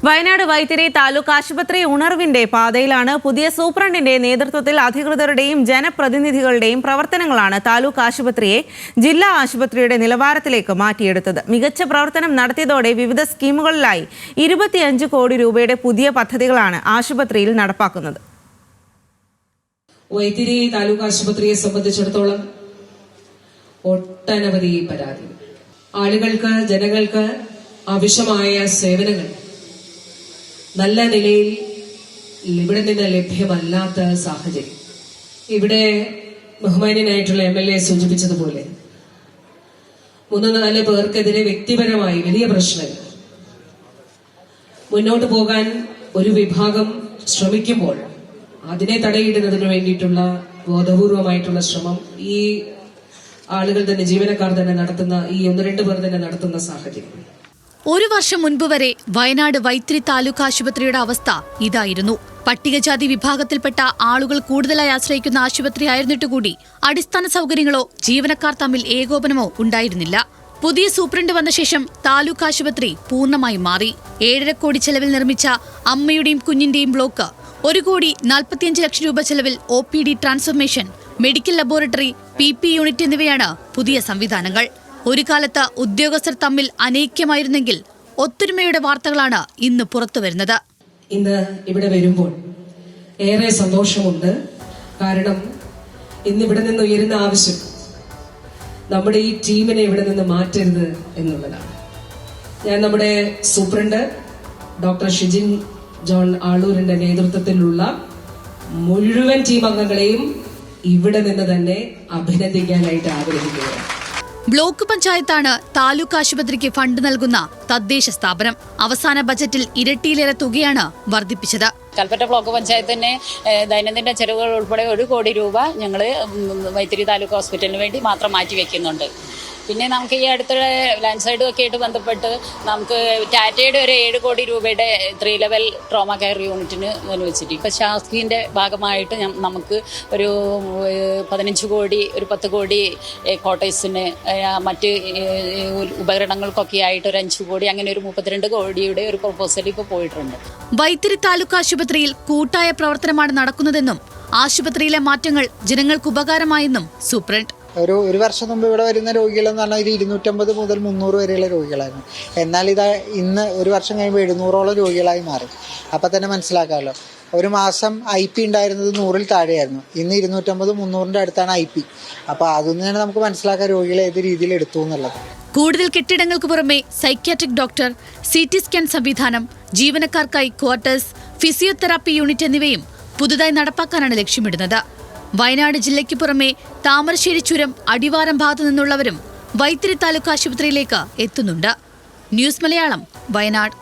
വയനാട് വൈത്തിരി താലൂക്ക് ആശുപത്രി ഉണർവിന്റെ പാതയിലാണ്. പുതിയ സൂപ്രണ്ടിന്റെ നേതൃത്വത്തിൽ അധികൃതരുടെയും ജനപ്രതിനിധികളുടെയും പ്രവർത്തനങ്ങളാണ് താലൂക്ക് ആശുപത്രിയെ ജില്ലാ ആശുപത്രിയുടെ നിലവാരത്തിലേക്ക് മാറ്റിയെടുത്തത്. മികച്ച പ്രവർത്തനം നടത്തിയതോടെ വിവിധ സ്കീമുകളിലായി 25 കോടി രൂപയുടെ പുതിയ പദ്ധതികളാണ് ആശുപത്രിയിൽ നടപ്പാക്കുന്നത്. വൈത്തിരി താലൂക്ക് ആശുപത്രിയെ സംബന്ധിച്ചിടത്തോളം ഒട്ടനവധി പരാതി, ആളുകൾക്ക് ജനങ്ങൾക്ക് ആവശ്യമായ സേവനങ്ങൾ നല്ല നിലയിൽ ഇവിടെ നിന്ന് ലഭ്യമല്ലാത്ത സാഹചര്യം. ഇവിടെ ബഹുമാന്യനായിട്ടുള്ള MLA സൂചിപ്പിച്ചതുപോലെ 3-4 പേർക്കെതിരെ വ്യക്തിപരമായി വലിയ പ്രശ്നങ്ങൾ മുന്നോട്ട് പോകാൻ ഒരു വിഭാഗം ശ്രമിക്കുമ്പോൾ അതിനെ തടയിടുന്നതിന് വേണ്ടിയിട്ടുള്ള ബോധപൂർവമായിട്ടുള്ള ശ്രമം ഈ ആളുകൾ തന്നെ, ജീവനക്കാർ തന്നെ നടത്തുന്ന, ഈ 1-2 പേർ തന്നെ നടത്തുന്ന സാഹചര്യം. ഒരു വർഷം മുൻപ് വരെ വയനാട് വൈത്തിരി താലൂക്ക് ആശുപത്രിയുടെ അവസ്ഥ ഇതായിരുന്നു. പട്ടികജാതി വിഭാഗത്തിൽപ്പെട്ട ആളുകൾ കൂടുതലായി ആശ്രയിക്കുന്ന ആശുപത്രിയായിരുന്നിട്ടുകൂടി അടിസ്ഥാന സൗകര്യങ്ങളോ ജീവനക്കാർ തമ്മിൽ ഏകോപനമോ ഉണ്ടായിരുന്നില്ല. പുതിയ സൂപ്രണ്ട് വന്ന ശേഷം താലൂക്ക് ആശുപത്രി പൂർണ്ണമായി മാറി. 7.5 കോടി ചെലവിൽ നിർമ്മിച്ച അമ്മയുടെയും കുഞ്ഞിന്റെയും ബ്ലോക്ക്, 1,45 ലക്ഷം രൂപ ചെലവിൽ OPD transformation, medical laboratory, PP unit എന്നിവയാണ് പുതിയ സംവിധാനങ്ങൾ. ഒരു കാലത്ത് ഉദ്യോഗസ്ഥർ തമ്മിൽ അനൈക്യമായിരുന്നെങ്കിൽ ഒത്തൊരുമയുടെ വാർത്തകളാണ് ഇന്ന് പുറത്തുവരുന്നത്. ഇന്ന് ഇവിടെ വരുമ്പോൾ ഏറെ സന്തോഷമുണ്ട്. കാരണം ഇന്നിവിടെ നിന്ന് ഉയരുന്ന ആവശ്യം നമ്മുടെ ഈ ടീമിനെ ഇവിടെ നിന്ന് മാറ്റരുത് എന്നുള്ളതാണ്. ഞാൻ നമ്മുടെ സൂപ്രണ്ട് ഡോക്ടർ ഷിജിൻ ജോൺ ആളൂരിന്റെ നേതൃത്വത്തിലുള്ള മുഴുവൻ ടീം അംഗങ്ങളെയും ഇവിടെ നിന്ന് തന്നെ അഭിനന്ദിക്കാനായിട്ട് ആഗ്രഹിക്കുകയാണ്. ബ്ലോക്ക് പഞ്ചായത്താണ് താലൂക്ക് ആശുപത്രിക്ക് ഫണ്ട് നൽകുന്ന തദ്ദേശ സ്ഥാപനം. അവസാന ബജറ്റിൽ ഇരട്ടിയിലേറെ തുകയാണ് വർദ്ധിപ്പിച്ചത്. കൽപ്പറ്റ ബ്ലോക്ക് പഞ്ചായത്തിന് ദൈനംദിന ചെലവുകൾ ഉൾപ്പെടെ 1 കോടി രൂപ ഞങ്ങൾ വൈത്തിരി താലൂക്ക് ഹോസ്പിറ്റലിന് വേണ്ടി മാത്രം മാറ്റി വെക്കുന്നുണ്ട്. പിന്നെ നമുക്ക് ഈ അടുത്തുള്ള ലാൻഡ് സൈഡും ഒക്കെ ആയിട്ട് ബന്ധപ്പെട്ട് നമുക്ക് ടാറ്റയുടെ ഒരു 7 കോടി രൂപയുടെ 3 ലെവൽ ട്രോമ കെയർ യൂണിറ്റിന് അനുവദിച്ചിട്ട് ഇപ്പം ശാസ്ത്രീൻ്റെ ഭാഗമായിട്ട് നമുക്ക് ഒരു 15 കോടി, ഒരു 10 കോടി ക്വാർട്ടേഴ്സിന്, മറ്റ് ഉപകരണങ്ങൾക്കൊക്കെ ആയിട്ട് ഒരു 5 കോടി, അങ്ങനെ ഒരു 32 കോടിയുടെ ഒരു പ്രൊപ്പോസൽ ഇപ്പോൾ പോയിട്ടുണ്ട്. വൈത്തിരി താലൂക്ക് ആശുപത്രിയിൽ കൂട്ടായ പ്രവർത്തനമാണ് നടക്കുന്നതെന്നും ആശുപത്രിയിലെ മാറ്റങ്ങൾ ജനങ്ങൾക്ക് ഉപകാരമായെന്നും സൂപ്രണ്ട്. ഒരു വർഷം മുമ്പ് ഇവിടെ വരുന്ന രോഗികളെന്ന് പറഞ്ഞാൽ 250 മുതൽ 300 വരെയുള്ള രോഗികളായിരുന്നു. എന്നാൽ ഇന്ന് ഒരു വർഷം കഴിയുമ്പോൾ 700ഓളം രോഗികളായി മാറി. അപ്പം തന്നെ മനസ്സിലാക്കാമല്ലോ, ഒരു മാസം IP ഉണ്ടായിരുന്നത് 100-ൽ താഴെയായിരുന്നു. ഇന്ന് 250-300ന്റെ അടുത്താണ് IP. അപ്പോൾ അതൊന്നും തന്നെ നമുക്ക് മനസ്സിലാക്കാൻ രോഗികളെ ഏത് രീതിയിൽ എടുത്തു എന്നുള്ളത്. കൂടുതൽ കെട്ടിടങ്ങൾക്ക് പുറമെ സൈക്യാട്രിക് ഡോക്ടർ, CT സ്കാൻ സംവിധാനം, ജീവനക്കാർക്കായി ക്വാർട്ടേഴ്സ്, ഫിസിയോതെറാപ്പി യൂണിറ്റ് എന്നിവയും പുതുതായി നടപ്പാക്കാനാണ് ലക്ഷ്യമിടുന്നത്. വയനാട് ജില്ലയ്ക്ക് പുറമെ താമരശ്ശേരി ചുരം, അടിവാരം ഭാഗത്തു നിന്നുള്ളവരും വൈത്തിരി താലൂക്ക് ആശുപത്രിയിലേക്ക് എത്തുന്നുണ്ട്. ന്യൂസ് മലയാളം, വയനാട്.